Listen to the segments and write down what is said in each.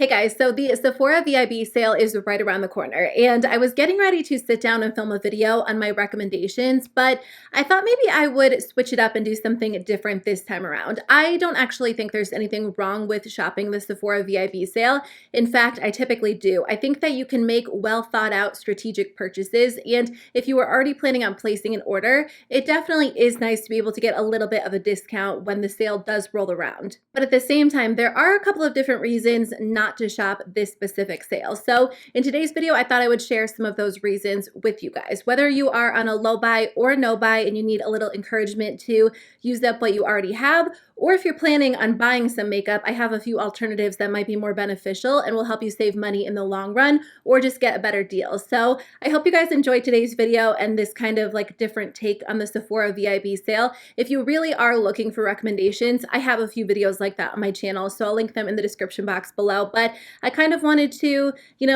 Hey guys, so the Sephora VIB sale is right around the corner, and I was getting ready to sit down and film a video on my recommendations, but I thought maybe I would switch it up and do something different this time around. I don't actually think there's anything wrong with shopping the Sephora VIB sale. In fact, I typically do. I think that you can make well thought out strategic purchases, and if you were already planning on placing an order, it definitely is nice to be able to get a little bit of a discount when the sale does roll around. But at the same time, there are a couple of different reasons not to shop this specific sale. So in today's video, I thought I would share some of those reasons with you guys. Whether you are on a low buy or no buy and you need a little encouragement to use up what you already have, or if you're planning on buying some makeup, I have a few alternatives that might be more beneficial and will help you save money in the long run or just get a better deal. So I hope you guys enjoyed today's video and this kind of like different take on the Sephora VIB sale. If you really are looking for recommendations, I have a few videos like that on my channel, so I'll link them in the description box below. But I kind of wanted to,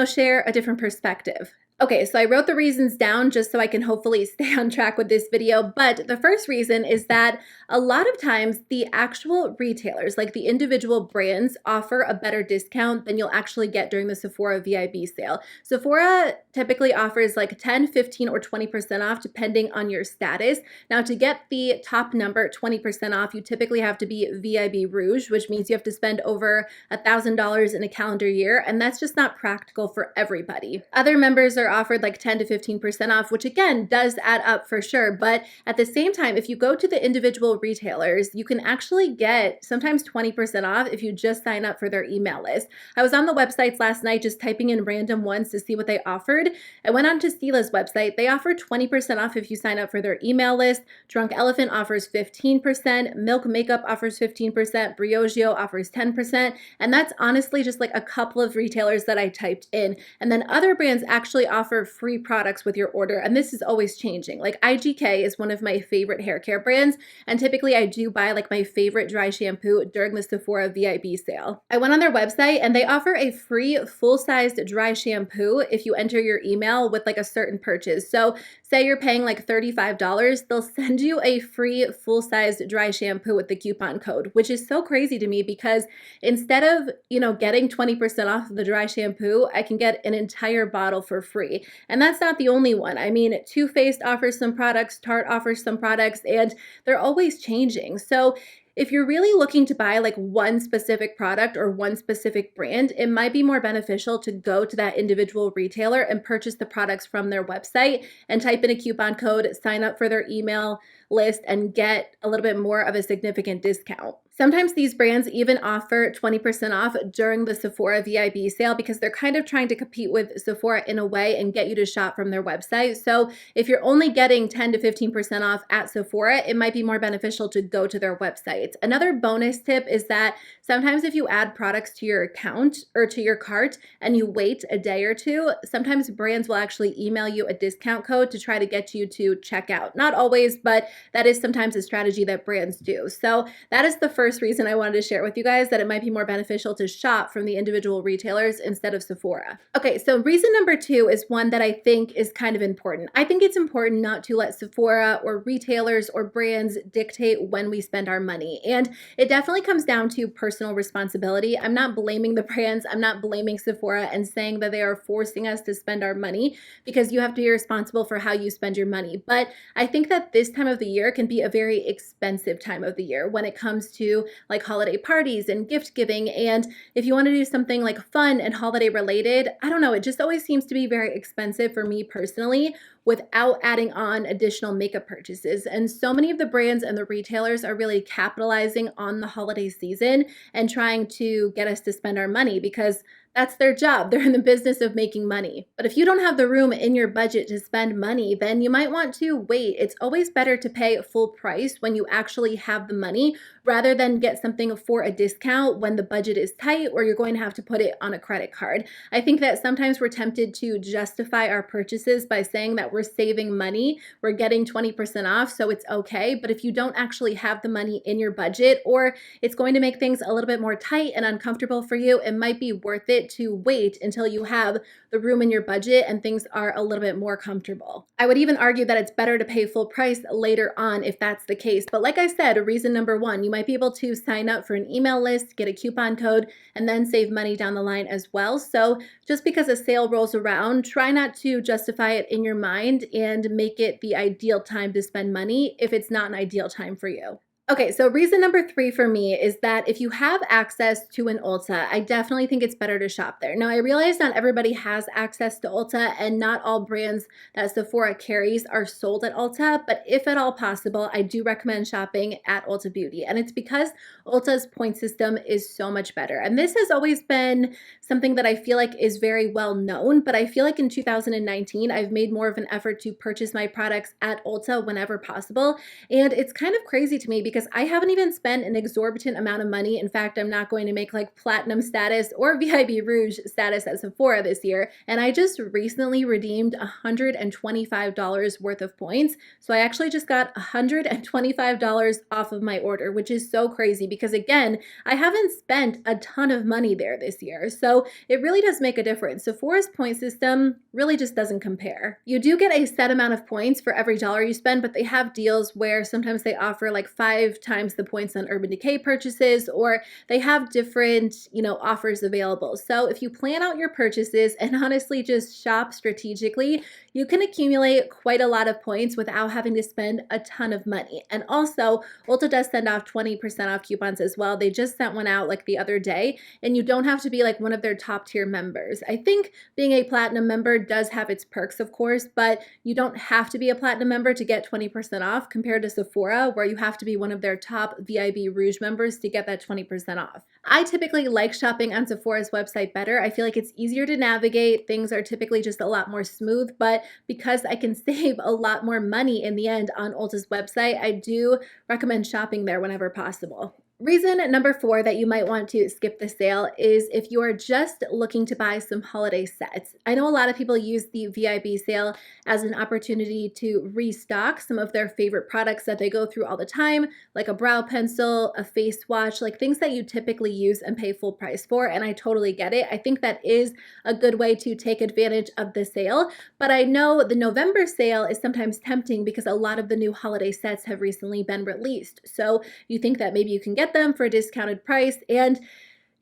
share a different perspective. Okay, so I wrote the reasons down just so I can hopefully stay on track with this video, but the first reason is that a lot of times the actual retailers, like the individual brands, offer a better discount than you'll actually get during the Sephora VIB sale. Sephora typically offers like 10, 15, or 20% off depending on your status. Now to get the top number, 20% off, you typically have to be VIB Rouge, which means you have to spend over $1,000 in a calendar year, and that's just not practical for everybody. Other members are offered like 10 to 15% off, which again does add up for sure. But at the same time, if you go to the individual retailers, you can actually get sometimes 20% off if you just sign up for their email list. I was on the websites last night just typing in random ones to see what they offered. I went on to Stila's website. They offer 20% off if you sign up for their email list. Drunk Elephant offers 15%. Milk Makeup offers 15%. Briogeo offers 10%. And that's honestly just like a couple of retailers that I typed in. And then other brands actually offer free products with your order. And this is always changing. Like IGK is one of my favorite hair care brands. And typically I do buy like my favorite dry shampoo during the Sephora VIB sale. I went on their website and they offer a free full-sized dry shampoo if you enter your email with like a certain purchase. So say you're paying like $35, they'll send you a free full-sized dry shampoo with the coupon code, which is so crazy to me because instead of, getting 20% off of the dry shampoo, I can get an entire bottle for free. And that's not the only one. I mean, Too Faced offers some products, Tarte offers some products, and they're always changing. So if you're really looking to buy like one specific product or one specific brand, it might be more beneficial to go to that individual retailer and purchase the products from their website and type in a coupon code, sign up for their email list, and get a little bit more of a significant discount. Sometimes these brands even offer 20% off during the Sephora VIB sale because they're kind of trying to compete with Sephora in a way and get you to shop from their website. So if you're only getting 10 to 15% off at Sephora, it might be more beneficial to go to their website. Another bonus tip is that sometimes if you add products to your account or to your cart and you wait a day or two, sometimes brands will actually email you a discount code to try to get you to check out. Not always, but that is sometimes a strategy that brands do. So that is the first reason I wanted to share with you guys, that it might be more beneficial to shop from the individual retailers instead of Sephora. Okay, so reason number two is one that I think is kind of important. I think it's important not to let Sephora or retailers or brands dictate when we spend our money. And it definitely comes down to personal responsibility. I'm not blaming the brands. I'm not blaming Sephora and saying that they are forcing us to spend our money, because you have to be responsible for how you spend your money. But I think that this time of the year can be a very expensive time of the year when it comes to like holiday parties and gift giving. And if you want to do something like fun and holiday related, I don't know, it just always seems to be very expensive for me personally without adding on additional makeup purchases. And so many of the brands and the retailers are really capitalizing on the holiday season and trying to get us to spend our money because that's their job. They're in the business of making money. But if you don't have the room in your budget to spend money, then you might want to wait. It's always better to pay full price when you actually have the money rather than get something for a discount when the budget is tight or you're going to have to put it on a credit card. I think that sometimes we're tempted to justify our purchases by saying that we're saving money, we're getting 20% off, so it's okay. But if you don't actually have the money in your budget, or it's going to make things a little bit more tight and uncomfortable for you, it might be worth it to wait until you have the room in your budget and things are a little bit more comfortable. I would even argue that it's better to pay full price later on if that's the case. But like I said, reason number one, you might be able to sign up for an email list, get a coupon code, and then save money down the line as well. So just because a sale rolls around, try not to justify it in your mind and make it the ideal time to spend money if it's not an ideal time for you. Okay, so reason number three for me is that if you have access to an Ulta, I definitely think it's better to shop there. Now, I realize not everybody has access to Ulta and not all brands that Sephora carries are sold at Ulta, but if at all possible, I do recommend shopping at Ulta Beauty. And it's because Ulta's point system is so much better. And this has always been something that I feel like is very well known, but I feel like in 2019, I've made more of an effort to purchase my products at Ulta whenever possible. And it's kind of crazy to me because I haven't even spent an exorbitant amount of money. In fact, I'm not going to make like platinum status or VIB Rouge status at Sephora this year. And I just recently redeemed $125 worth of points. So I actually just got $125 off of my order, which is so crazy because again, I haven't spent a ton of money there this year. So it really does make a difference. Sephora's point system really just doesn't compare. You do get a set amount of points for every dollar you spend, but they have deals where sometimes they offer like 5 times the points on Urban Decay purchases, or they have different, offers available. So if you plan out your purchases and honestly just shop strategically, you can accumulate quite a lot of points without having to spend a ton of money. And also, Ulta does send off 20% off coupons as well. They just sent one out like the other day, and you don't have to be like one of their top tier members. I think being a platinum member does have its perks, of course, but you don't have to be a platinum member to get 20% off compared to Sephora, where you have to be one of their top VIB Rouge members to get that 20% off. I typically like shopping on Sephora's website better. I feel like it's easier to navigate. Things are typically just a lot more smooth, but because I can save a lot more money in the end on Ulta's website, I do recommend shopping there whenever possible. Reason number 4 that you might want to skip the sale is if you are just looking to buy some holiday sets. I know a lot of people use the VIB sale as an opportunity to restock some of their favorite products that they go through all the time, like a brow pencil, a face wash, like things that you typically use and pay full price for, and I totally get it. I think that is a good way to take advantage of the sale, but I know the November sale is sometimes tempting because a lot of the new holiday sets have recently been released. So you think that maybe you can get them for a discounted price. And,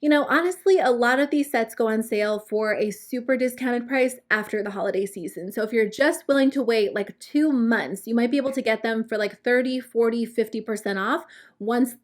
honestly, a lot of these sets go on sale for a super discounted price after the holiday season. So if you're just willing to wait like 2 months, you might be able to get them for like 30, 40, 50% off once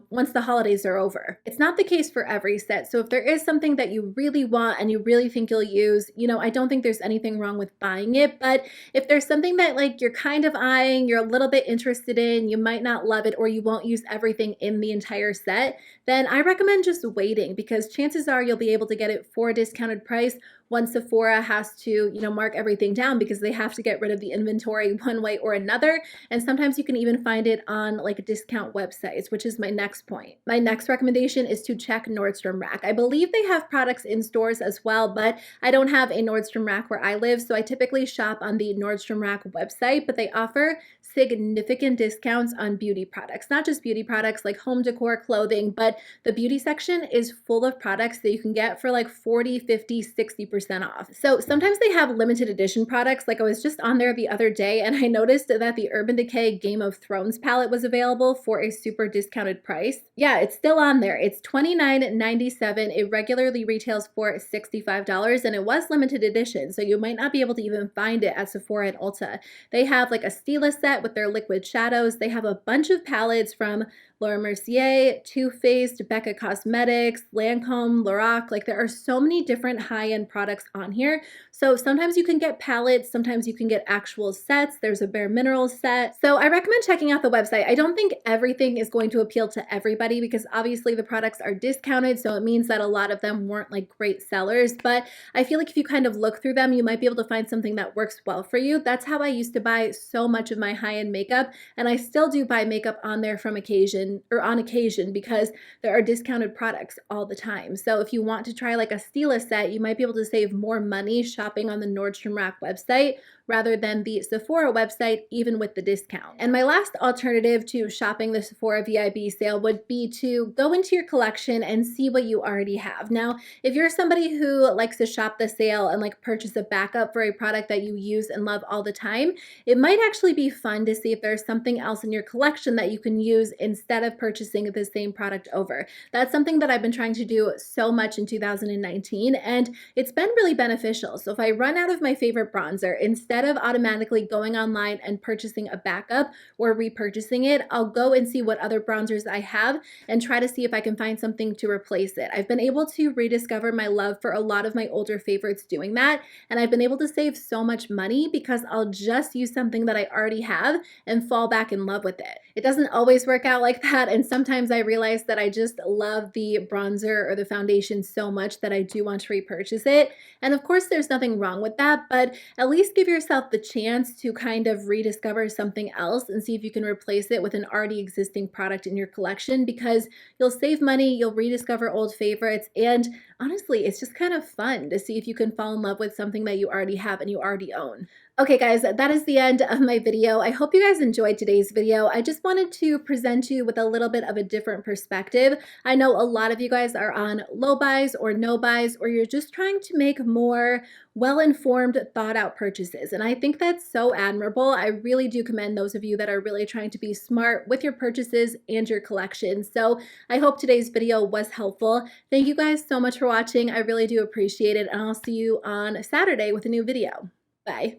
once the holidays are over. It's not the case for every set. So if there is something that you really want and you really think you'll use, I don't think there's anything wrong with buying it. But if there's something that like you're kind of eyeing, you're a little bit interested in, you might not love it, or you won't use everything in the entire set, then I recommend just waiting because chances are you'll be able to get it for a discounted price once Sephora has to, mark everything down because they have to get rid of the inventory one way or another. And sometimes you can even find it on like discount websites, which is my next point. My next recommendation is to check Nordstrom Rack. I believe they have products in stores as well, but I don't have a Nordstrom Rack where I live, so I typically shop on the Nordstrom Rack website, but they offer significant discounts on beauty products. Not just beauty products like home decor, clothing, but the beauty section is full of products that you can get for like 40, 50, 60% off. So sometimes they have limited edition products. Like I was just on there the other day and I noticed that the Urban Decay Game of Thrones palette was available for a super discounted price. Yeah, it's still on there. It's $29.97. It regularly retails for $65 and it was limited edition. So you might not be able to even find it at Sephora and Ulta. They have like a Stila set with their liquid shadows. They have a bunch of palettes from Laura Mercier, Too Faced, Becca Cosmetics, Lancome, Lorac. Like there are so many different high-end products on here. So sometimes you can get palettes, sometimes you can get actual sets. There's a Bare Minerals set. So I recommend checking out the website. I don't think everything is going to appeal to everybody because obviously the products are discounted. So it means that a lot of them weren't like great sellers. But I feel like if you kind of look through them, you might be able to find something that works well for you. That's how I used to buy so much of my high-end makeup. And I still do buy makeup on there from occasion on occasion because there are discounted products all the time. So if you want to try like a Stila set, you might be able to save more money shopping on the Nordstrom Rack website rather than the Sephora website, even with the discount. And my last alternative to shopping the Sephora VIB sale would be to go into your collection and see what you already have. Now, if you're somebody who likes to shop the sale and like purchase a backup for a product that you use and love all the time, it might actually be fun to see if there's something else in your collection that you can use instead of purchasing the same product over. That's something that I've been trying to do so much in 2019, and it's been really beneficial. So if I run out of my favorite bronzer, instead of automatically going online and purchasing a backup or repurchasing it, I'll go and see what other bronzers I have and try to see if I can find something to replace it. I've been able to rediscover my love for a lot of my older favorites doing that, and I've been able to save so much money because I'll just use something that I already have and fall back in love with it. It doesn't always work out like that, and sometimes I realize that I just love the bronzer or the foundation so much that I do want to repurchase it. And of course, there's nothing wrong with that, but at least give yourself the chance to kind of rediscover something else and see if you can replace it with an already existing product in your collection, because you'll save money, you'll rediscover old favorites, and honestly, it's just kind of fun to see if you can fall in love with something that you already have and you already own. Okay guys, that is the end of my video. I hope you guys enjoyed today's video. I just wanted to present you with a little bit of a different perspective. I know a lot of you guys are on low buys or no buys, or you're just trying to make more well-informed, thought-out purchases. And I think that's so admirable. I really do commend those of you that are really trying to be smart with your purchases and your collection. So I hope today's video was helpful. Thank you guys so much for watching. I really do appreciate it. And I'll see you on Saturday with a new video. Bye.